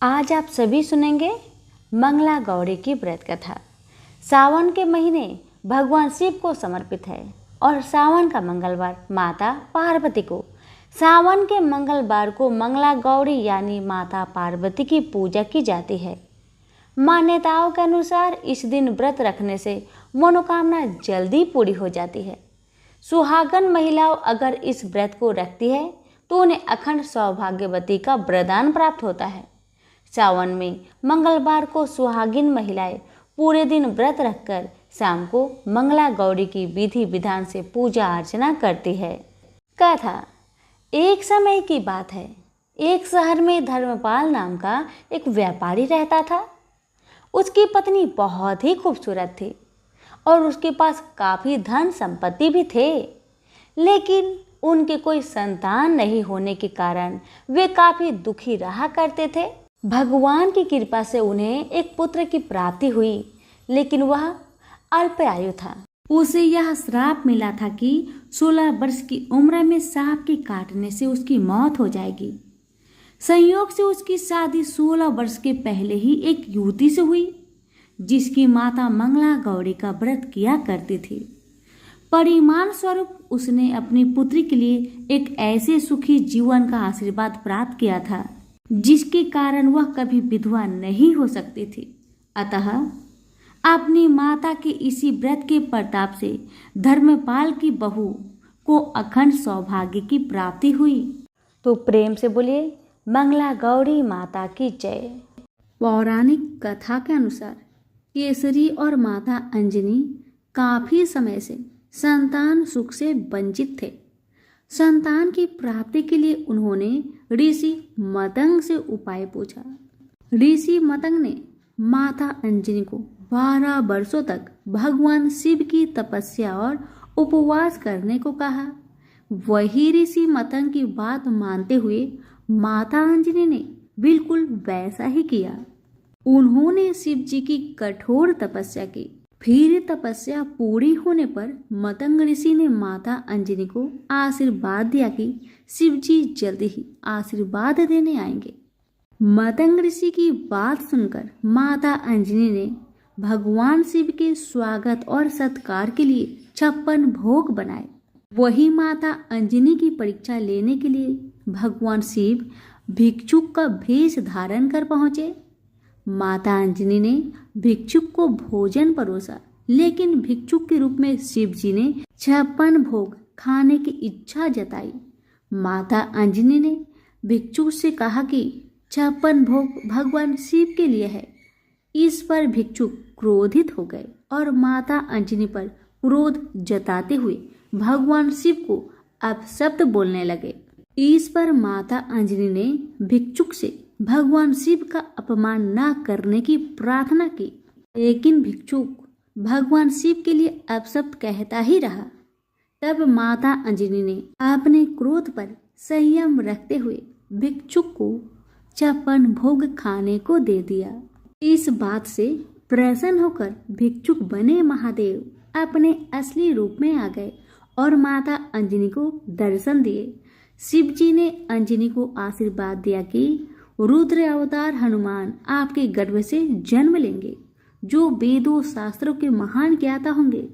आज आप सभी सुनेंगे मंगला गौरी की व्रत कथा। सावन के महीने भगवान शिव को समर्पित है और सावन का मंगलवार माता पार्वती को। सावन के मंगलवार को मंगला गौरी यानी माता पार्वती की पूजा की जाती है। मान्यताओं के अनुसार इस दिन व्रत रखने से मनोकामना जल्दी पूरी हो जाती है। सुहागन महिलाओं अगर इस व्रत को रखती है तो उन्हें अखंड सौभाग्यवती का वरदान प्राप्त होता है। सावन में मंगलवार को सुहागिन महिलाएं पूरे दिन व्रत रखकर शाम को मंगला गौरी की विधि विधान से पूजा अर्चना करती है। कथा। एक समय की बात है, एक शहर में धर्मपाल नाम का एक व्यापारी रहता था। उसकी पत्नी बहुत ही खूबसूरत थी और उसके पास काफ़ी धन संपत्ति भी थे, लेकिन उनके कोई संतान नहीं होने के कारण वे काफ़ी दुखी रहा करते थे। भगवान की कृपा से उन्हें एक पुत्र की प्राप्ति हुई, लेकिन वह अल्पायु था। उसे यह श्राप मिला था कि 16 वर्ष की उम्र में सांप के काटने से उसकी मौत हो जाएगी। संयोग से उसकी शादी 16 वर्ष के पहले ही एक युवती से हुई, जिसकी माता मंगला गौरी का व्रत किया करती थी। परिणाम स्वरूप उसने अपनी पुत्री के लिए एक ऐसे सुखी जीवन का आशीर्वाद प्राप्त किया था जिसके कारण वह कभी विधवा नहीं हो सकती थी। अतः अपनी माता के इसी व्रत के प्रताप से धर्मपाल की बहू को अखंड सौभाग्य की प्राप्ति हुई। तो प्रेम से बोलिए मंगला गौरी माता की जय। पौराणिक कथा के अनुसार केसरी और माता अंजनी काफी समय से संतान सुख से वंचित थे। संतान की प्राप्ति के लिए उन्होंने ऋषि मतंग से उपाय पूछा। ऋषि मतंग ने माता अंजनी को 12 वर्षों तक भगवान शिव की तपस्या और उपवास करने को कहा। वही ऋषि मतंग की बात मानते हुए माता अंजनी ने बिल्कुल वैसा ही किया। उन्होंने शिव जी की कठोर तपस्या की। फिर तपस्या पूरी होने पर मतंग ऋषि ने माता अंजनी को आशीर्वाद दिया कि शिव जी जल्दी ही आशीर्वाद देने आएंगे। मतंग ऋषि की बात सुनकर माता अंजनी ने भगवान शिव के स्वागत और सत्कार के लिए 56 भोग बनाए। वही माता अंजनी की परीक्षा लेने के लिए भगवान शिव भिक्षुक का भेष धारण कर पहुंचे। माता अंजनी ने भिक्षुक को भोजन परोसा, लेकिन भिक्षुक के रूप में शिव जी ने 56 भोग खाने की इच्छा जताई। माता अंजनी ने भिक्षुक से कहा कि 56 भोग भगवान शिव के लिए है। इस पर भिक्षुक क्रोधित हो गए और माता अंजनी पर क्रोध जताते हुए भगवान शिव को अपशब्द बोलने लगे। इस पर माता अंजनी ने भिक्षुक से भगवान शिव का अपमान न करने की प्रार्थना की, लेकिन भिक्षुक भगवान शिव के लिए अपशब्द कहता ही रहा। तब माता अंजनी ने अपने क्रोध पर संयम रखते हुए भिक्षुक को 56 भोग खाने को दे दिया। इस बात से प्रसन्न होकर भिक्षुक बने महादेव अपने असली रूप में आ गए और माता अंजनी को दर्शन दिए। शिव जी ने अंजनी को आशीर्वाद दिया कि रुद्र अवतार हनुमान आपके गर्भ से जन्म लेंगे, जो वेदों शास्त्रों के महान ज्ञाता होंगे।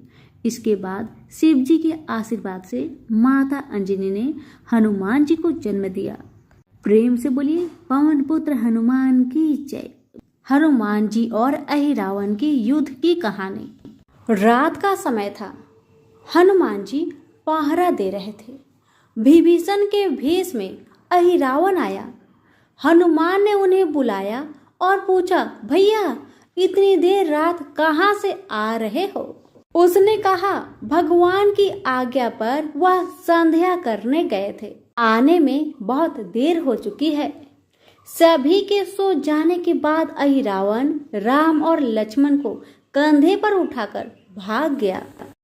इसके बाद शिव जी के आशीर्वाद से माता अंजनी ने हनुमान जी को जन्म दिया। प्रेम से बोलिए पवन पुत्र हनुमान की जय। हनुमान जी और अहिरावण के युद्ध की कहानी। रात का समय था। हनुमान जी पहरा दे रहे थे। विभीषण के भेष में अहिरावण आया। हनुमान ने उन्हें बुलाया और पूछा, भैया इतनी देर रात कहाँ से आ रहे हो? उसने कहा, भगवान की आज्ञा पर वह संध्या करने गए थे। आने में बहुत देर हो चुकी है। सभी के सो जाने के बाद अहिरावण राम और लक्ष्मण को कंधे पर उठाकर भाग गया।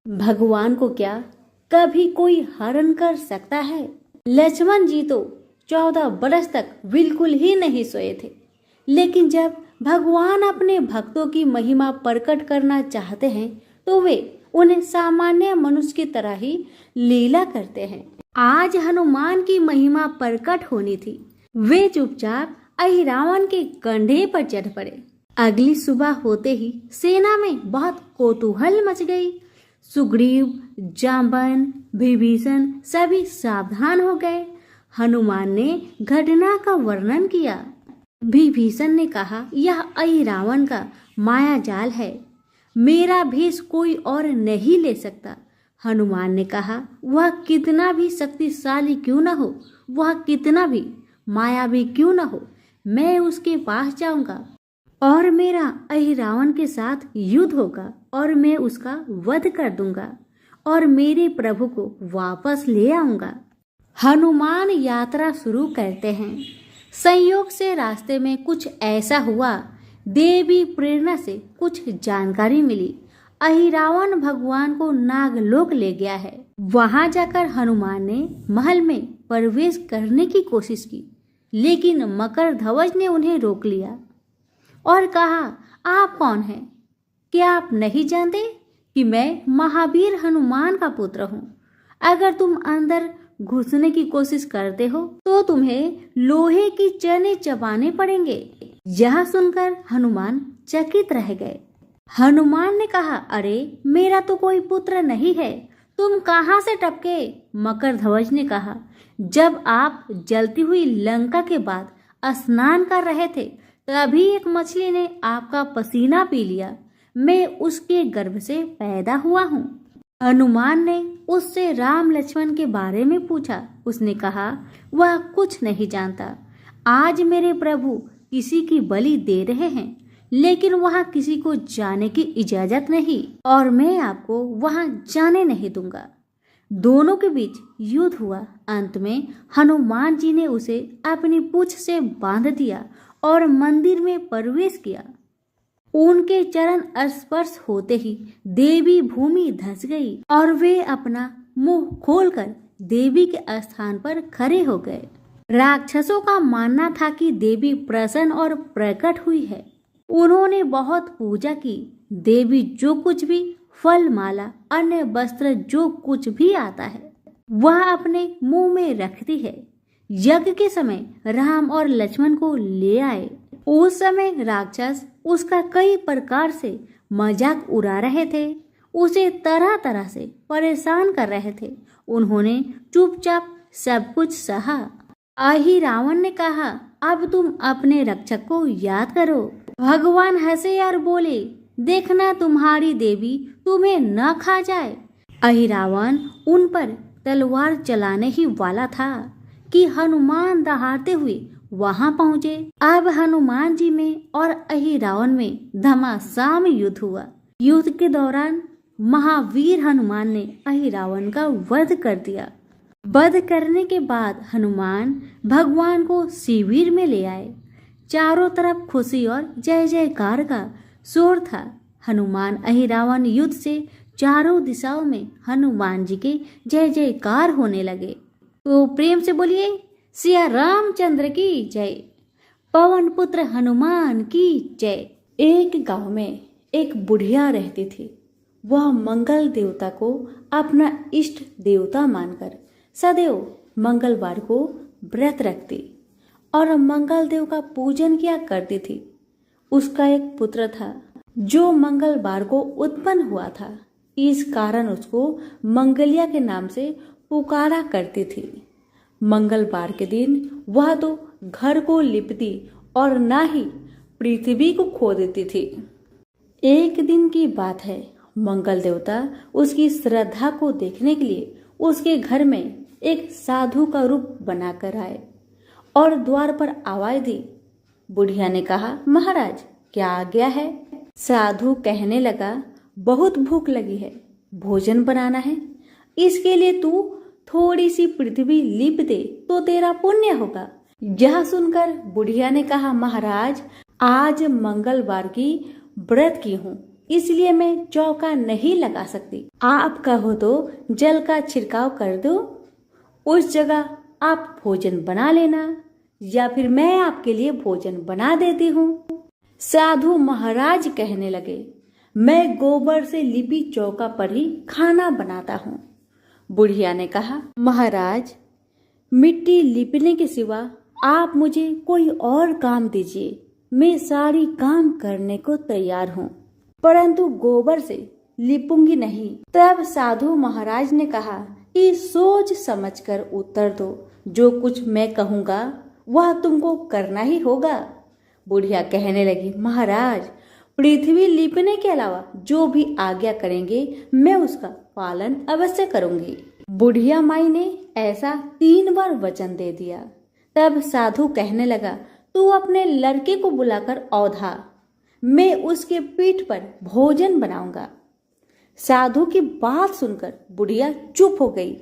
भगवान को क्या कभी कोई हरण कर सकता है? लक्ष्मण जी तो 14 वर्ष तक बिल्कुल ही नहीं सोए थे, लेकिन जब भगवान अपने भक्तों की महिमा प्रकट करना चाहते हैं तो वे उन्हें सामान्य मनुष्य की तरह ही लीला करते हैं। आज हनुमान की महिमा प्रकट होनी थी। वे चुपचाप अहिरावण के कंधे पर चढ़ पड़े। अगली सुबह होते ही सेना में बहुत कौतूहल मच गई। सुग्रीव, जाम्बन, विभीषण सभी सावधान हो गए। हनुमान ने घटना का वर्णन किया। विभीषण ने कहा, यह अहिरावण का माया जाल है, मेरा भेष कोई और नहीं ले सकता। हनुमान ने कहा, वह कितना भी शक्तिशाली क्यों न हो, वह कितना भी मायावी क्यों न हो, मैं उसके पास जाऊंगा और मेरा अहिरावण के साथ युद्ध होगा और मैं उसका वध कर दूंगा और मेरे प्रभु को वापस ले आऊंगा। हनुमान यात्रा शुरू करते हैं। संयोग से रास्ते में कुछ ऐसा हुआ, देवी प्रेरणा से कुछ जानकारी मिली। अहिरावण भगवान को नागलोक ले गया है। वहां जाकर हनुमान ने महल में प्रवेश करने की कोशिश की, लेकिन मकरध्वज ने उन्हें रोक लिया और कहा, आप कौन हैं? क्या आप नहीं जानते कि मैं महावीर हनुमान का पुत्र हूँ? अगर तुम अंदर घुसने की कोशिश करते हो तो तुम्हें लोहे की चने चबाने पड़ेंगे। यह सुनकर हनुमान चकित रह गए। हनुमान ने कहा, अरे मेरा तो कोई पुत्र नहीं है, तुम कहाँ से टपके? मकरध्वज ने कहा, जब आप जलती हुई लंका के बाद स्नान कर रहे थे तभी एक मछली ने आपका पसीना पी लिया, मैं उसके गर्भ से पैदा हुआ हूँ। हनुमान ने उससे राम लक्ष्मण के बारे में पूछा। उसने कहा, वह कुछ नहीं जानता। आज मेरे प्रभु किसी की बलि दे रहे हैं, लेकिन वहां किसी को जाने की इजाजत नहीं और मैं आपको वहां जाने नहीं दूंगा। दोनों के बीच युद्ध हुआ। अंत में हनुमान जी ने उसे अपनी पूंछ से बांध दिया और मंदिर में प्रवेश किया। उनके चरण स्पर्श होते ही देवी भूमि धंस गई और वे अपना मुंह खोलकर देवी के स्थान पर खड़े हो गए। राक्षसों का मानना था कि देवी प्रसन्न और प्रकट हुई है। उन्होंने बहुत पूजा की। देवी जो कुछ भी फल, माला, अन्य वस्त्र, जो कुछ भी आता है वह अपने मुंह में रखती है। यज्ञ के समय राम और लक्ष्मण को ले आए। उस समय राक्षस उसका कई प्रकार से मजाक उड़ा रहे थे, उसे तरह तरह से परेशान कर रहे थे। उन्होंने चुपचाप सब कुछ सहा। अहिरावण ने कहा, अब तुम अपने रक्षक को याद करो। भगवान हंसे और बोले, देखना तुम्हारी देवी तुम्हें न खा जाए। अहिरावण उन पर तलवार चलाने ही वाला था कि हनुमान दहाड़ते हुए वहां पहुंचे। अब हनुमान जी में और अहिरावण में घमासान युद्ध हुआ। युद्ध के दौरान महावीर हनुमान ने अहिरावण का वध कर दिया। वध करने के बाद हनुमान भगवान को शिविर में ले आए। चारों तरफ खुशी और जय जयकार का शोर था। हनुमान अहिरावण युद्ध से चारों दिशाओं में हनुमान जी के जय जयकार होने लगे। तो प्रेम से बोलिए, सिया रामचंद्र की जय, पवन पुत्र हनुमान की जय। एक गांव में एक बुढ़िया रहती थी। वह मंगल देवता को अपना इष्ट देवता मानकर सदैव मंगलवार को व्रत रखती और मंगल देव का पूजन किया करती थी। उसका एक पुत्र था जो मंगलवार को उत्पन्न हुआ था। इस कारण उसको मंगलिया के नाम से पुकारा करती थी। मंगलवार के दिन वह तो घर को लिपती और ना ही पृथ्वी को खो देती थी। एक दिन की बात है, मंगल देवता उसकी श्रद्धा को देखने के लिए उसके घर में एक साधु का रूप बनाकर आए और द्वार पर आवाज दी। बुढ़िया ने कहा, महाराज क्या आज्ञा है? साधु कहने लगा, बहुत भूख लगी है, भोजन बनाना है, इसके लिए तू थोड़ी सी पृथ्वी लीप दे तो तेरा पुण्य होगा। यह सुनकर बुढ़िया ने कहा, महाराज आज मंगलवार की व्रत की हूँ, इसलिए मैं चौका नहीं लगा सकती। आप कहो तो जल का छिड़काव कर दो, उस जगह आप भोजन बना लेना, या फिर मैं आपके लिए भोजन बना देती हूँ। साधु महाराज कहने लगे, मैं गोबर से लिपी चौका पर ही खाना बनाता हूँ। बुढ़िया ने कहा, महाराज मिट्टी लिपने के सिवा आप मुझे कोई और काम दीजिए, मैं सारी काम करने को तैयार हूँ, परंतु गोबर से लिपूंगी नहीं। तब साधु महाराज ने कहा कि सोच समझकर उत्तर दो, जो कुछ मैं कहूँगा वह तुमको करना ही होगा। बुढ़िया कहने लगी, महाराज, पृथ्वी लीपने के अलावा जो भी आज्ञा करेंगे मैं उसका पालन अवश्य करूंगी। बुढ़िया माई ने ऐसा 3 बार वचन दे दिया। तब साधु कहने लगा, तू अपने लड़के को बुलाकर औधा, मैं उसके पीठ पर भोजन बनाऊंगा। साधु की बात सुनकर बुढ़िया चुप हो गई।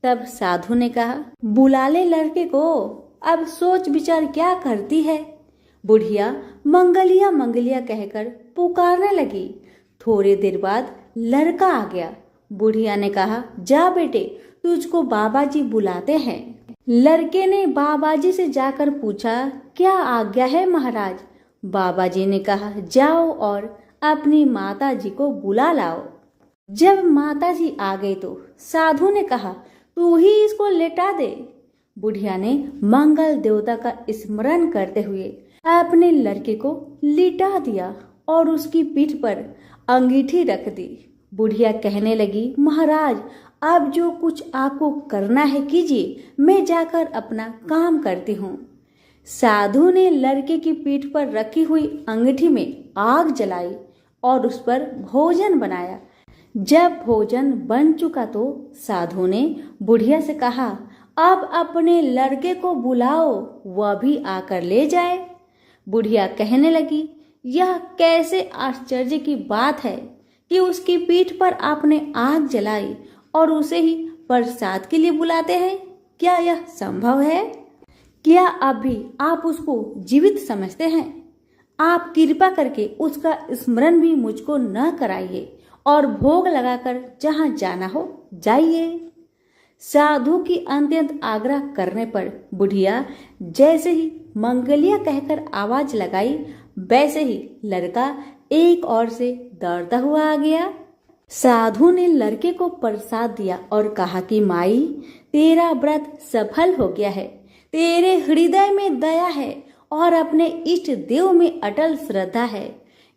तब साधु ने कहा, बुला ले लड़के को, अब सोच विचार क्या करती है। बुढ़िया मंगलिया मंगलिया कहकर पुकारने लगी। थोड़ी देर बाद लड़का आ गया। बुढ़िया ने कहा, जा बेटे, तुझको बाबा जी बुलाते हैं। लड़के ने बाबा जी से जाकर पूछा, क्या आज्ञा है महाराज। बाबा जी ने कहा, जाओ और अपनी माता जी को बुला लाओ। जब माता जी आ गई तो साधु ने कहा, तू ही इसको लेटा दे। बुढ़िया ने मंगल देवता का स्मरण करते हुए अपने लड़के को लिटा दिया और उसकी पीठ पर अंगीठी रख दी। बुढ़िया कहने लगी, महाराज, अब जो कुछ आपको करना है कीजिए, मैं जाकर अपना काम करती हूँ। साधु ने लड़के की पीठ पर रखी हुई अंगीठी में आग जलाई और उस पर भोजन बनाया। जब भोजन बन चुका तो साधु ने बुढ़िया से कहा, अब अपने लड़के को बुलाओ, वह भी आकर ले जाए। बुढ़िया कहने लगी, यह कैसे आश्चर्य की बात है कि उसकी पीठ पर आपने आग जलाई और उसे ही प्रसाद के लिए बुलाते हैं। क्या यह संभव है? क्या अभी आप उसको जीवित समझते हैं? आप कृपा करके उसका स्मरण भी मुझको न कराइए और भोग लगाकर जहाँ जाना हो जाइए। साधु की अत्यंत आग्रह करने पर बुढ़िया जैसे ही मंगलिया कहकर आवाज लगाई, वैसे ही लड़का एक ओर से दौड़ता हुआ आ गया। साधु ने लड़के को प्रसाद दिया और कहा कि माई, तेरा व्रत सफल हो गया है, तेरे हृदय में दया है और अपने इष्ट देव में अटल श्रद्धा है,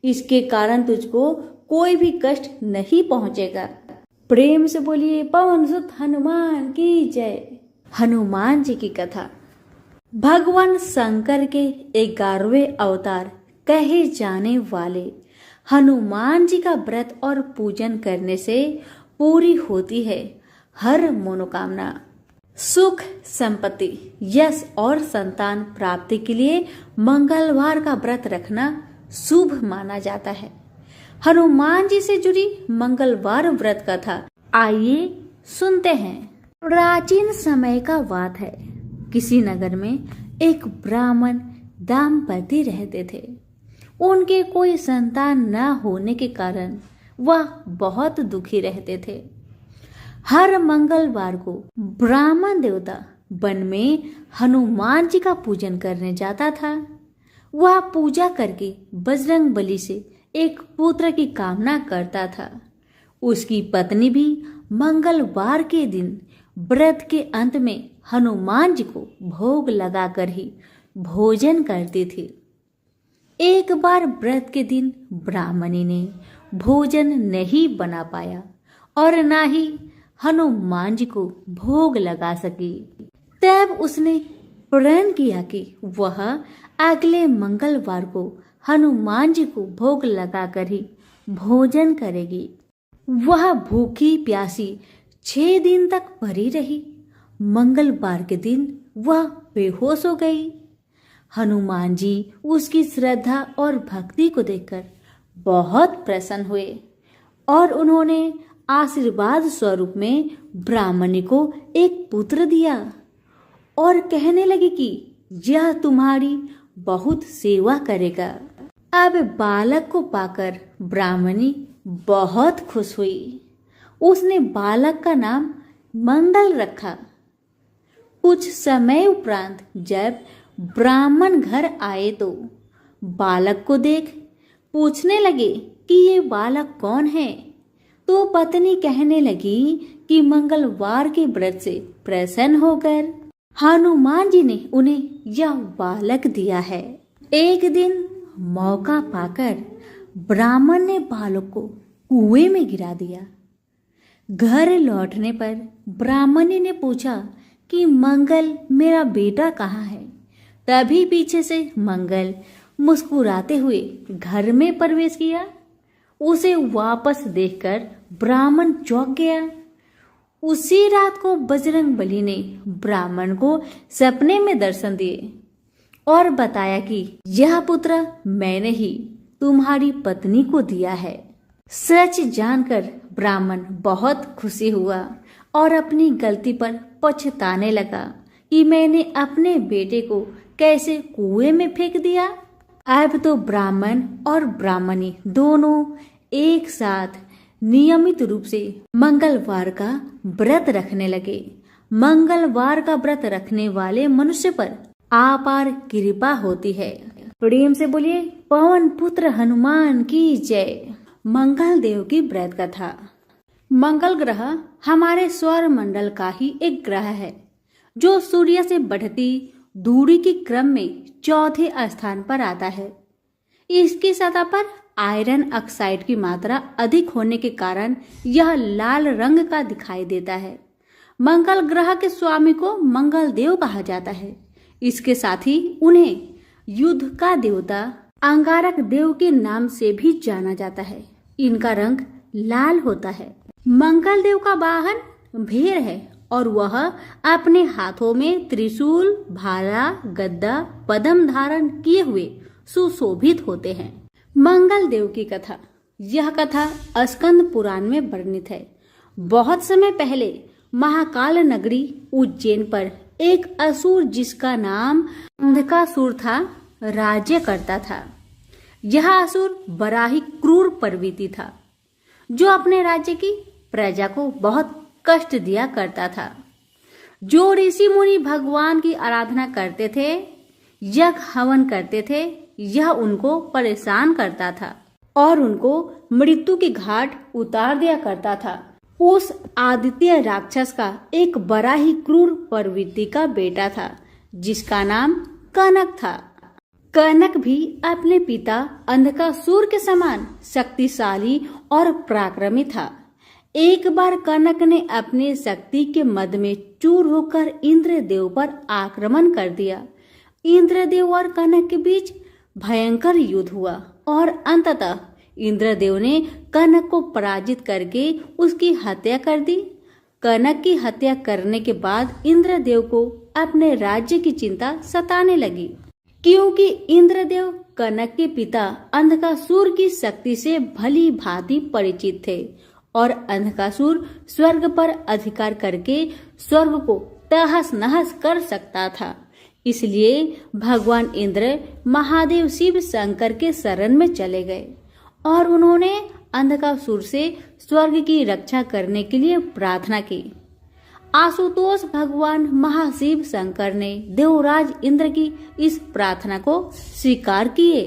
इसके कारण तुझको कोई भी कष्ट नहीं पहुंचेगा। प्रेम से बोलिए पवन सुत हनुमान की जय। हनुमान जी की कथा। भगवान शंकर के 11वें अवतार कहे जाने वाले हनुमान जी का व्रत और पूजन करने से पूरी होती है हर मनोकामना। सुख, संपत्ति, यश और संतान प्राप्ति के लिए मंगलवार का व्रत रखना शुभ माना जाता है। हनुमान जी से जुड़ी मंगलवार व्रत कथा आइए सुनते हैं। प्राचीन समय का बात है। किसी नगर में एक ब्राह्मण दाम्पत्य रहते थे। उनके कोई संतान न होने के कारण वह बहुत दुखी रहते थे। हर मंगलवार को ब्राह्मण देवता वन में हनुमान जी का पूजन करने जाता था। वह पूजा करके बजरंग बली से एक पुत्र की कामना करता था। उसकी पत्नी भी मंगलवार के दिन व्रत के अंत में हनुमान जी को भोग लगाकर ही भोजन करती थी। एक बार व्रत के दिन ब्राह्मणी ने भोजन नहीं बना पाया और ना ही हनुमान जी को भोग लगा सकी। तब उसने प्रण किया कि वह अगले मंगलवार को हनुमान जी को भोग लगाकर ही भोजन करेगी। वह भूखी प्यासी 6 दिन तक पड़ी रही। मंगलवार के दिन वह बेहोश हो गई। हनुमान जी उसकी श्रद्धा और भक्ति को देखकर बहुत प्रसन्न हुए और उन्होंने आशीर्वाद स्वरूप में ब्राह्मणी को एक पुत्र दिया और कहने लगे कि यह तुम्हारी बहुत सेवा करेगा। अब बालक को पाकर ब्राह्मणी बहुत खुश हुई। उसने बालक का नाम मंगल रखा। कुछ समय उपरांत जब ब्राह्मण घर आए तो बालक को देख पूछने लगे कि ये बालक कौन है। तो पत्नी कहने लगी कि मंगलवार के व्रत से प्रसन्न होकर हनुमान जी ने उन्हें यह बालक दिया है। एक दिन मौका पाकर ब्राह्मण ने बालक को कुएं में गिरा दिया। घर लौटने पर ब्राह्मणी ने पूछा कि मंगल मेरा बेटा कहाँ है। तभी पीछे से मंगल मुस्कुराते हुए घर में प्रवेश किया। उसे वापस देखकर ब्राह्मण चौंक गया। उसी रात को बजरंग बली ने ब्राह्मण को सपने में दर्शन दिए और बताया कि यह पुत्र मैंने ही तुम्हारी पत्नी को दिया है। सच जानकर ब्राह्मण बहुत खुशी हुआ और अपनी गलती पर पछताने लगा कि मैंने अपने बेटे को कैसे कुएं में फेंक दिया। अब तो ब्राह्मण और ब्राह्मणी दोनों एक साथ नियमित रूप से मंगलवार का व्रत रखने लगे। मंगलवार का व्रत रखने वाले मनुष्य पर अपार कृपा होती है। प्रेम से बोलिए पवन पुत्र हनुमान की जय। मंगल देव की व्रत कथा। मंगल ग्रह हमारे सौर मंडल का ही एक ग्रह है जो सूर्य से बढ़ती दूरी के क्रम में चौथे स्थान पर आता है। इसकी सतह पर आयरन ऑक्साइड की मात्रा अधिक होने के कारण यह लाल रंग का दिखाई देता है। मंगल ग्रह के स्वामी को मंगल देव कहा जाता है। इसके साथ ही उन्हें युद्ध का देवता अंगारक देव के नाम से भी जाना जाता है। इनका रंग लाल होता है। मंगल देव का वाहन भेड़ है और वह अपने हाथों में त्रिशूल, भाला, गद्दा, पद्म धारण किए हुए सुशोभित होते हैं। मंगल देव की कथा। यह कथा स्कंद पुराण में वर्णित है। बहुत समय पहले महाकाल नगरी उज्जैन पर एक असुर जिसका नाम अंधकासुर था राज्य करता था। यह असुर बड़ा ही क्रूर प्रवृत्ति था जो अपने राज्य की प्रजा को बहुत कष्ट दिया करता था। जो ऋषि मुनि भगवान की आराधना करते थे, यज्ञ हवन करते थे, यह उनको परेशान करता था और उनको मृत्यु के घाट उतार दिया करता था। उस आदित्य राक्षस का एक बड़ा ही क्रूर प्रवृत्ति का बेटा था जिसका नाम कनक था। कनक भी अपने पिता अंधकासुर के समान शक्तिशाली और पराक्रमी था। एक बार कनक ने अपनी शक्ति के मद में चूर होकर इंद्रदेव पर आक्रमण कर दिया। इंद्रदेव और कनक के बीच भयंकर युद्ध हुआ और अंततः इंद्रदेव ने कनक को पराजित करके उसकी हत्या कर दी। कनक की हत्या करने के बाद इंद्रदेव को अपने राज्य की चिंता सताने लगी, क्योंकि इंद्रदेव कनक के पिता अंधकासुर की शक्ति से भली भांति परिचित थे और अंधकासुर स्वर्ग पर अधिकार करके स्वर्ग को तहस नहस कर सकता था। इसलिए भगवान इंद्र महादेव शिव शंकर के शरण में चले गए और उन्होंने अंधकासुर से स्वर्ग की रक्षा करने के लिए प्रार्थना की। आशुतोष भगवान महाशिव शंकर ने देवराज इंद्र की इस प्रार्थना को स्वीकार किए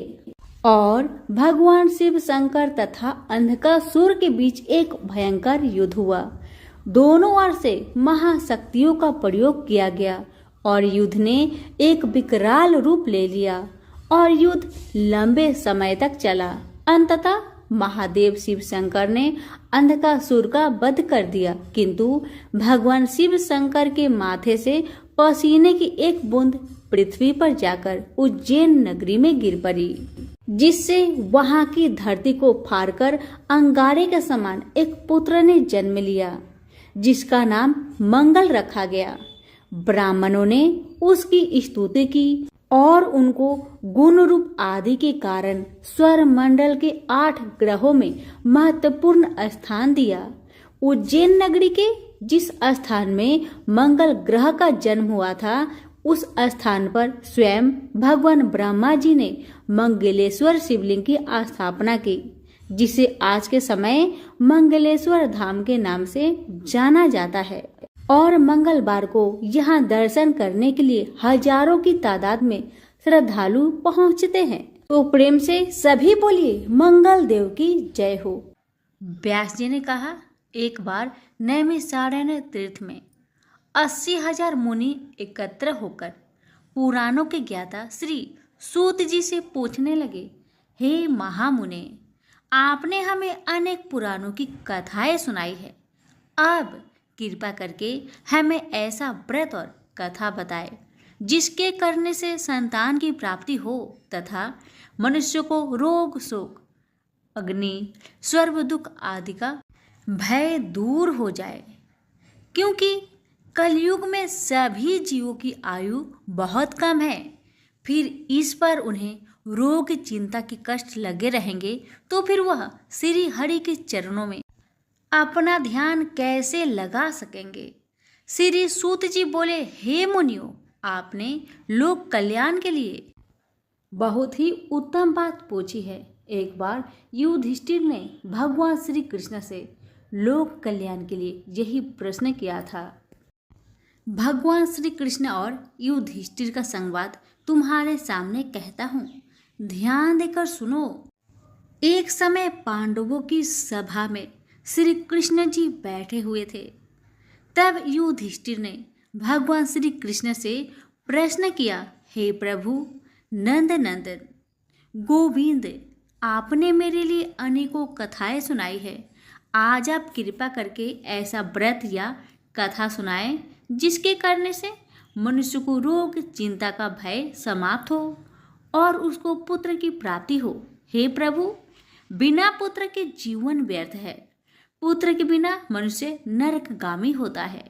और भगवान शिव शंकर तथा अंधकासुर के बीच एक भयंकर युद्ध हुआ। दोनों ओर से महाशक्तियों का प्रयोग किया गया और युद्ध ने एक विकराल रूप ले लिया और युद्ध लंबे समय तक चला। अंततः महादेव शिव शंकर ने अंधकासुर का वध कर दिया, किंतु भगवान शिव शंकर के माथे से पसीने की एक बूंद पृथ्वी पर जाकर उज्जैन नगरी में गिर पड़ी, जिससे वहां की धरती को फाड़कर अंगारे के समान एक पुत्र ने जन्म लिया जिसका नाम मंगल रखा गया। ब्राह्मणों ने उसकी स्तुति की और उनको गुण रूप आदि के कारण स्वर मंडल के 8 ग्रहों में महत्वपूर्ण स्थान दिया। उज्जैन नगरी के जिस स्थान में मंगल ग्रह का जन्म हुआ था, उस स्थान पर स्वयं भगवान ब्रह्मा जी ने मंगलेश्वर शिवलिंग की स्थापना की, जिसे आज के समय मंगलेश्वर धाम के नाम से जाना जाता है। और मंगलवार को यहाँ दर्शन करने के लिए हजारों की तादाद में श्रद्धालु पहुँचते हैं। तो प्रेम से सभी बोलिए मंगल देव की जय हो। व्यास जी ने कहा, एक बार नैमिषारण्य तीर्थ में 80,000 मुनि एकत्र होकर पुराणों के ज्ञाता श्री सूत जी से पूछने लगे, हे महामुने, आपने हमें अनेक पुराणों की कथाएं सुनाई है। अब कृपा करके हमें ऐसा व्रत और कथा बताए जिसके करने से संतान की प्राप्ति हो तथा मनुष्य को रोग शोक अग्नि स्वर्ग दुख आदि का भय दूर हो जाए, क्योंकि कलयुग में सभी जीवों की आयु बहुत कम है। फिर इस पर उन्हें रोग चिंता के कष्ट लगे रहेंगे तो फिर वह श्री हरि के चरणों में अपना ध्यान कैसे लगा सकेंगे। श्री सूत जी बोले, हे मुनियों, आपने लोक कल्याण के लिए बहुत ही उत्तम बात पूछी है। एक बार युधिष्ठिर ने भगवान श्री कृष्ण से लोक कल्याण के लिए यही प्रश्न किया था। भगवान श्री कृष्ण और युधिष्ठिर का संवाद तुम्हारे सामने कहता हूँ, ध्यान देकर सुनो। एक समय पांडवों की सभा में श्री कृष्ण जी बैठे हुए थे। तब युधिष्ठिर ने भगवान श्री कृष्ण से प्रश्न किया, हे प्रभु नंद नंदन गोविंद, आपने मेरे लिए अनेकों कथाएं सुनाई है। आज आप कृपा करके ऐसा व्रत या कथा सुनाएं जिसके करने से मनुष्य को रोग चिंता का भय समाप्त हो और उसको पुत्र की प्राप्ति हो। हे प्रभु, बिना पुत्र के जीवन व्यर्थ है। पुत्र के बिना मनुष्य नरकगामी होता है।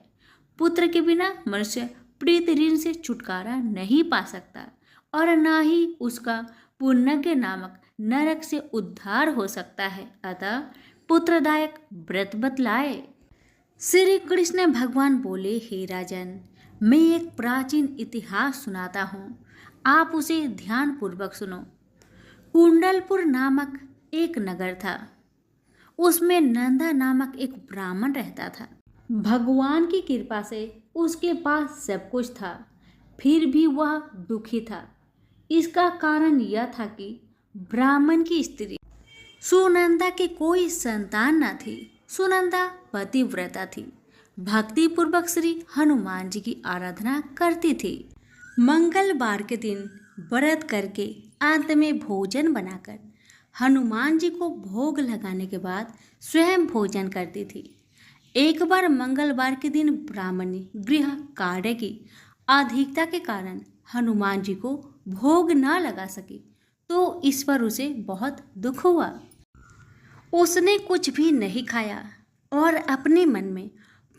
पुत्र के बिना मनुष्य प्रीत ऋण से छुटकारा नहीं पा सकता और न ही उसका पुण्य नामक नरक से उद्धार हो सकता है। अतः पुत्रदायक व्रत बतलाए। श्री कृष्ण भगवान बोले, हे राजन, मैं एक प्राचीन इतिहास सुनाता हूँ, आप उसे ध्यान पूर्वक सुनो। कुंडलपुर नामक एक नगर था। उसमें नंदा नामक एक ब्राह्मण रहता था। भगवान की कृपा से उसके पास सब कुछ था, फिर भी वह दुखी था। इसका कारण यह था कि ब्राह्मण की स्त्री सुनंदा के कोई संतान न थी। सुनंदा पतिव्रता थी, भक्ति पूर्वक श्री हनुमान जी की आराधना करती थी। मंगलवार के दिन व्रत करके अंत में भोजन बनाकर हनुमान जी को भोग लगाने के बाद स्वयं भोजन करती थी। एक बार मंगलवार के दिन ब्राह्मणी गृह कार्य की अधिकता के कारण हनुमान जी को भोग न लगा सकी, तो इस पर उसे बहुत दुख हुआ। उसने कुछ भी नहीं खाया और अपने मन में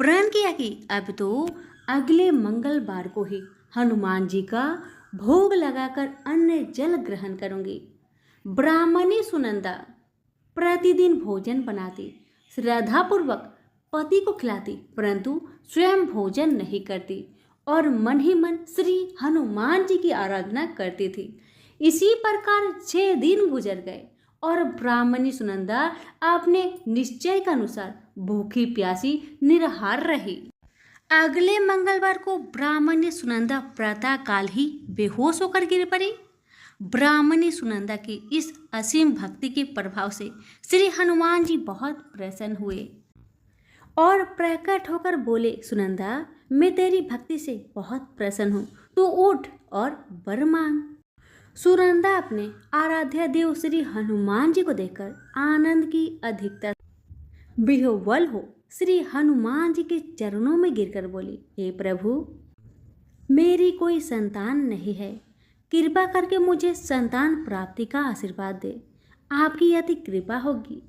प्रण किया कि अब तो अगले मंगलवार को ही हनुमान जी का भोग लगाकर अन्न जल ग्रहण करूंगी। ब्राह्मणी सुनंदा प्रतिदिन भोजन बनाती, श्रद्धापूर्वक पति को खिलाती, परंतु स्वयं भोजन नहीं करती और मन ही मन श्री हनुमान जी की आराधना करती थी। इसी प्रकार 6 दिन गुजर गए और ब्राह्मणी सुनंदा अपने निश्चय के अनुसार भूखी प्यासी निराहार रही। अगले मंगलवार को ब्राह्मणी सुनंदा प्रातः काल ही बेहोश होकर गिर पड़ी। ब्राह्मणी सुनंदा की इस असीम भक्ति के प्रभाव से श्री हनुमान जी बहुत प्रसन्न हुए और प्रकट होकर बोले, सुनंदा, मैं तेरी भक्ति से बहुत प्रसन्न हूँ, तू उठ और वर मांग। सुनंदा अपने आराध्य देव श्री हनुमान जी को देखकर आनंद की अधिकता विह्वल हो श्री हनुमान जी के चरणों में गिरकर बोली, हे प्रभु, मेरी कोई संतान नहीं है, कृपा करके मुझे संतान प्राप्ति का आशीर्वाद दे, आपकी यदि कृपा होगी।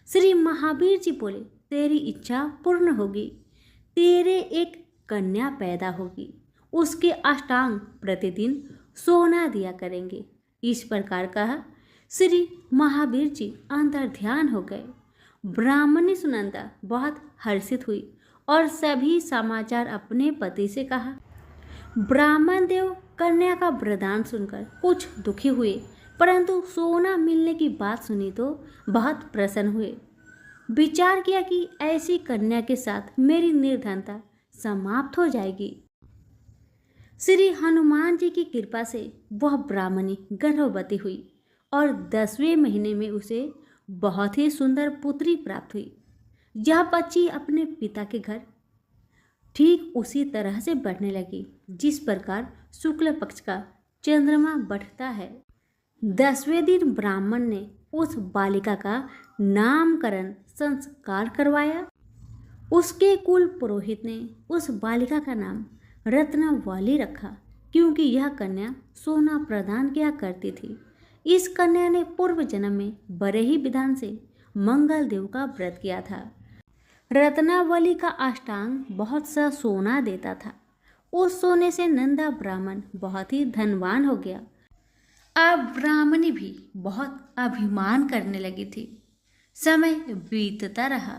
श्री महावीर जी बोले, तेरी इच्छा पूर्ण होगी, तेरे एक कन्या पैदा होगी, उसके अष्टांग प्रतिदिन सोना दिया करेंगे। इस प्रकार कहा। श्री महावीर जी अंतर ध्यान हो गए। ब्राह्मणी सुनंदा बहुत हर्षित हुई और सभी समाचार अपने पति से कहा। ब्राह्मण देव कन्या का वरदान सुनकर कुछ दुखी हुए, परंतु सोना मिलने की बात सुनी तो बहुत प्रसन्न हुए। विचार किया कि ऐसी कन्या के साथ मेरी निर्धनता समाप्त हो जाएगी। श्री हनुमान जी की कृपा से वह ब्राह्मणी गर्भवती हुई और 10वें महीने में उसे बहुत ही सुंदर पुत्री प्राप्त हुई। यह बच्ची अपने पिता के घर ठीक उसी तरह से बढ़ने लगी जिस प्रकार शुक्ल पक्ष का चंद्रमा बढ़ता है। 10वें दिन ब्राह्मण ने उस बालिका का नामकरण संस्कार करवाया। उसके कुल पुरोहित ने उस बालिका का नाम रत्नावली रखा, क्योंकि यह कन्या सोना प्रदान किया करती थी। इस कन्या ने पूर्व जन्म में बरेही विधान से मंगल देव का व्रत किया था। रत्नावली का अष्टांग बहुत सा सोना देता था। उस सोने से नंदा ब्राह्मण बहुत ही धनवान हो गया। अब ब्राह्मणी भी बहुत अभिमान करने लगी थी। समय बीतता रहा।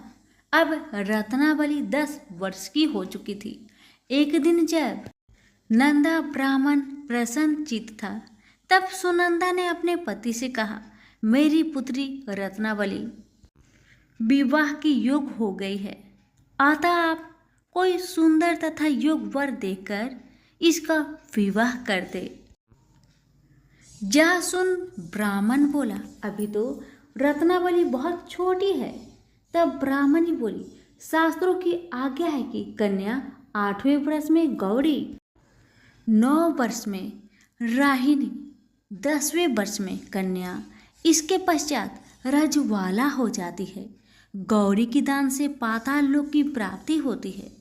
अब रत्नावली 10 वर्ष की हो चुकी थी। एक दिन जब नंदा ब्राह्मण प्रसन्न चित्त था, तब सुनंदा ने अपने पति से कहा, मेरी पुत्री रत्नावली विवाह की योग हो गई है, अतः आप कोई सुंदर तथा योग वर देखकर इसका विवाह कर दे। जा सुन ब्राह्मण बोला, अभी तो रत्नावली बहुत छोटी है। तब ब्राह्मणी बोली, शास्त्रों की आज्ञा है कि कन्या 8वें वर्ष में गौरी, 9 वर्ष में राहिनी, 10वें वर्ष में कन्या, इसके पश्चात रजवाला हो जाती है। गौरी के दान से पाताल लोक की प्राप्ति होती है।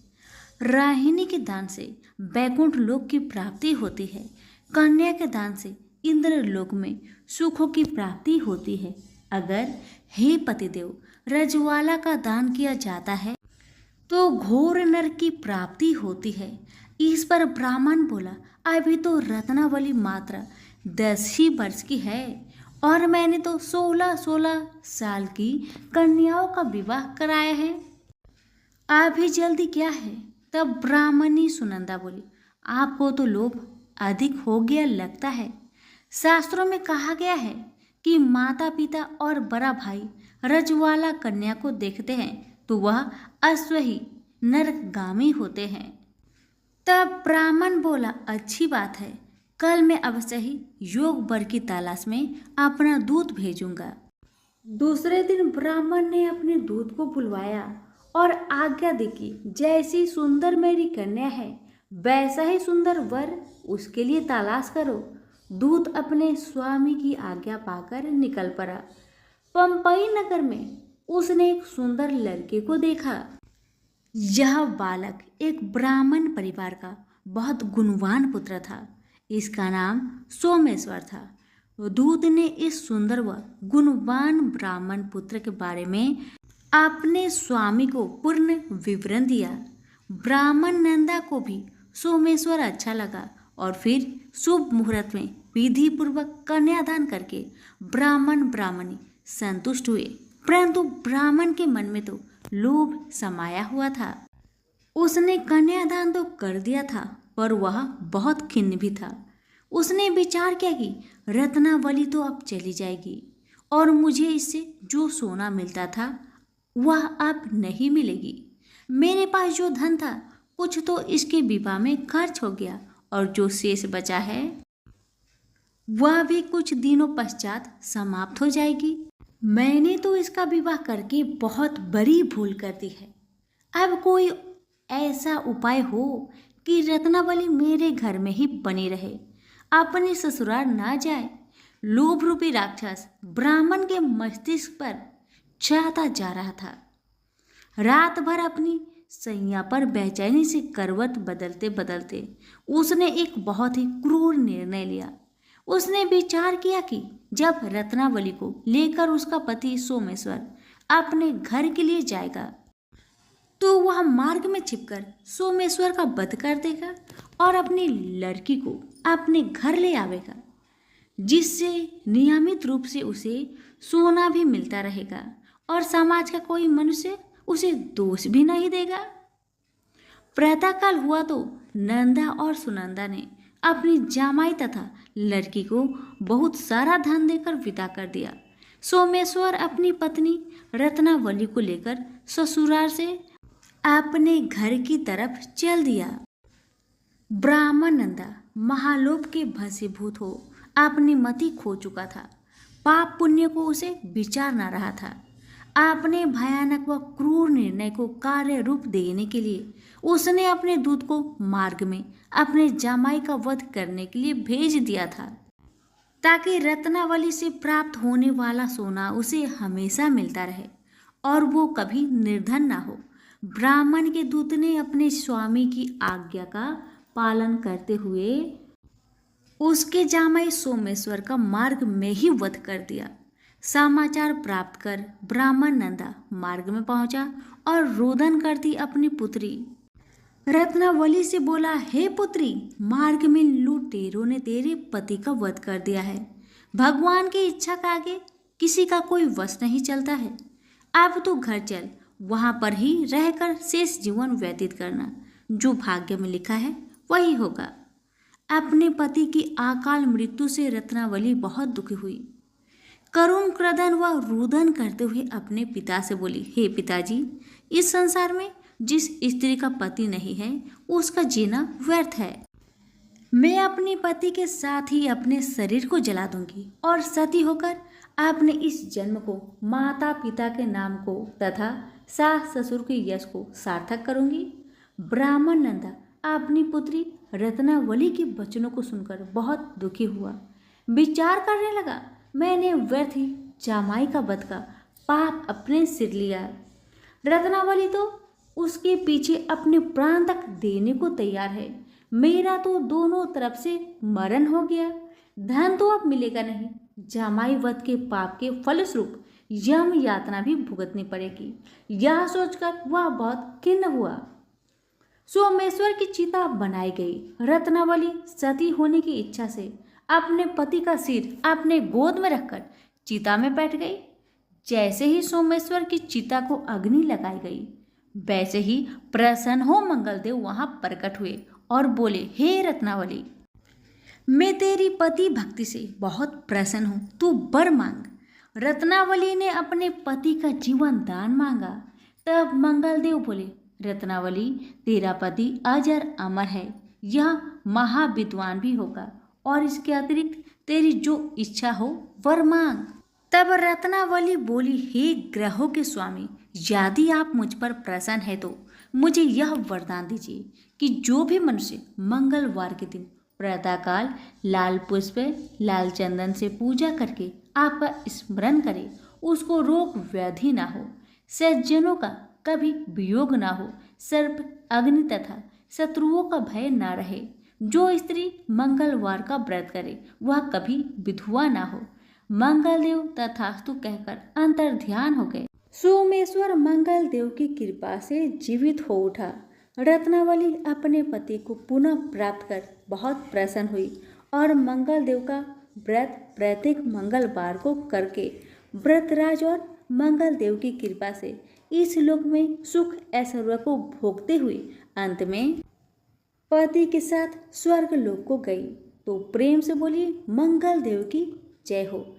राहिनी के दान से बैकुंठ लोक की प्राप्ति होती है। कन्या के दान से इंद्र लोक में सुखों की प्राप्ति होती है। अगर हे पतिदेव रजवाला का दान किया जाता है तो घोर नरक की प्राप्ति होती है। इस पर ब्राह्मण बोला, अभी तो रत्नावली मात्र 10 ही वर्ष की है और मैंने तो 16-16 साल की कन्याओं का विवाह कराया है, अभी जल्दी क्या है। तब ब्राह्मणी सुनंदा बोली, आपको तो लोभ अधिक हो गया लगता है। शास्त्रों में कहा गया है कि माता पिता और बड़ा भाई रजवाला कन्या को देखते हैं तो वह अश्वही नरकगामी होते हैं। तब ब्राह्मण बोला, अच्छी बात है, कल मैं अवश्य ही योग वर की तलाश में अपना दूत भेजूंगा। दूसरे दिन ब्राह्मण ने अपने दूत को बुलवाया और आज्ञा दी कि जैसी सुंदर मेरी कन्या है वैसा ही सुंदर वर उसके लिए तलाश करो। दूत अपने स्वामी की आज्ञा पाकर निकल पड़ा। पंपई नगर में उसने एक सुंदर लड़के को देखा। यह बालक एक ब्राह्मण परिवार का बहुत गुणवान पुत्र था। इसका नाम सोमेश्वर था। दूत ने इस सुंदर व गुणवान ब्राह्मण पुत्र के बारे में अपने स्वामी को पूर्ण विवरण दिया। ब्राह्मण नंदा को भी सोमेश्वर अच्छा लगा और फिर शुभ मुहूर्त में विधि पूर्वक कन्यादान करके ब्राह्मण ब्राह्मणी संतुष्ट हुए। परंतु ब्राह्मण के मन में तो लोभ समाया हुआ था। उसने कन्यादान तो कर दिया था पर वह बहुत खिन्न भी था। उसने विचार किया कि रत्नावली तो अब चली जाएगी और मुझे इससे जो सोना मिलता था वह अब नहीं मिलेगी। मेरे पास जो धन था कुछ तो इसके विवाह में खर्च हो गया और जो शेष बचा है वह भी कुछ दिनों पश्चात समाप्त हो जाएगी। मैंने तो इसका विवाह करके बहुत बड़ी भूल कर दी है। अब कोई ऐसा उपाय हो कि रत्नावली मेरे घर में ही बनी रहे, अपने ससुराल ना जाए। लोभ रूपी राक्षस ब्राह्मण के मस्तिष्क पर छाता जा रहा था। रात भर अपनी सैया पर बेचैनी से करवट बदलते बदलते उसने एक बहुत ही क्रूर निर्णय लिया। उसने विचार किया कि जब रत्नावली को लेकर उसका पति सोमेश्वर अपने घर के लिए जाएगा तो वह मार्ग में छिपकर सोमेश्वर का वध कर देगा और अपनी लड़की को अपने घर ले आवेगा, जिससे नियमित रूप से उसे सोना भी मिलता रहेगा और समाज का कोई मनुष्य उसे दोष भी नहीं देगा। प्रातःकाल हुआ तो नंदा और सुनंदा ने अपनी जामाई तथा लड़की को बहुत सारा धन देकर विदा कर दिया। सोमेश्वर अपनी पत्नी रत्नावली को लेकर ससुराल से अपने घर की तरफ चल दिया। ब्राह्मण नंदा महालोभ के भस्मीभूत हो अपनी मति खो चुका था। पाप पुण्य को उसे विचार ना रहा था। अपने भयानक व क्रूर निर्णय को कार्य रूप देने के लिए उसने अपने दूत को मार्ग में अपने जमाई का वध करने के लिए भेज दिया था, ताकि रत्नावली से प्राप्त होने वाला सोना उसे हमेशा मिलता रहे और वो कभी निर्धन ना हो। ब्राह्मण के दूत ने अपने स्वामी की आज्ञा का पालन करते हुए उसके जामाई सोमेश्वर का मार्ग में ही वध कर दिया। समाचार प्राप्त कर ब्राह्मण नंदा मार्ग में पहुंचा और रोदन करती अपनी पुत्री रत्नावली से बोला, हे पुत्री, मार्ग में लुटेरों ने तेरे पति का वध कर दिया है। भगवान की इच्छा का आगे किसी का कोई वश नहीं चलता है। अब तू घर चल, वहां पर ही रहकर शेष जीवन व्यतीत करना। जो भाग्य में लिखा है वही होगा। अपने पति की अकाल मृत्यु से रत्नावली बहुत दुखी हुई। करुण क्रदन व रुदन करते हुए अपने पिता से बोली, हे पिताजी, इस संसार में जिस स्त्री का पति नहीं है उसका जीना व्यर्थ है। मैं अपने पति के साथ ही अपने शरीर को जला दूंगी और सती होकर अपने इस जन्म को, माता पिता के नाम को तथा सास ससुर के यश को सार्थक करूंगी। ब्राह्मण नंदा अपनी पुत्री रत्नावली के वचनों को सुनकर बहुत दुखी हुआ। विचार करने लगा, मैंने व्यर्थ ही जामाई का वध का पाप अपने सिर लिया। रत्नावली तो उसके पीछे अपने प्राण तक देने को तैयार है। मेरा तो दोनों तरफ से मरण हो गया। धन तो अब मिलेगा नहीं। जामाई वध के पाप के फलस्वरूप यम यातना भी भुगतनी पड़ेगी। यह सोचकर वह बहुत खिन्न हुआ। सोमेश्वर की चिता बनाई गई। रत्नावली सती होने की इच्छा से अपने पति का सिर अपने गोद में रखकर चिता में बैठ गई। जैसे ही सोमेश्वर की चिता को अग्नि लगाई गई, वैसे ही प्रसन्न हो मंगलदेव वहां प्रकट हुए और बोले, हे रत्नावली, मैं तेरी पति भक्ति से बहुत प्रसन्न हूँ, तू वर मांग। रत्नावली ने अपने पति का जीवन दान मांगा। तब मंगलदेव बोले, रत्नावली, तेरा पति अजर अमर है, यह महाविद्वान भी होगा और इसके अतिरिक्त तेरी जो इच्छा हो वर मांग। तब रत्नावली बोली, हे ग्रहों के स्वामी, यदि आप मुझ पर प्रसन्न है तो मुझे यह वरदान दीजिए कि जो भी मनुष्य मंगलवार के दिन प्रातःकाल लाल पुष्प लाल चंदन से पूजा करके आपका स्मरण करे, उसको रोग व्याधि ना हो, सज्जनों का कभी वियोग ना हो, सर्प अग्नि तथा शत्रुओं का भय ना रहे। जो स्त्री मंगलवार का व्रत करे वह कभी विधवा ना हो। मंगलदेव तथास्तु कहकर अंतर ध्यान हो गए। सोमेश्वर मंगलदेव की कृपा से जीवित हो उठा। रत्नावली अपने पति को पुनः प्राप्त कर बहुत प्रसन्न हुई और मंगलदेव का व्रत प्रत्येक मंगलवार को करके व्रतराज और मंगलदेव की कृपा से इस लोक में सुख ऐश्वर्य को भोगते हुए अंत में पति के साथ स्वर्ग लोक को गई। तो प्रेम से बोलिए, मंगलदेव की जय हो।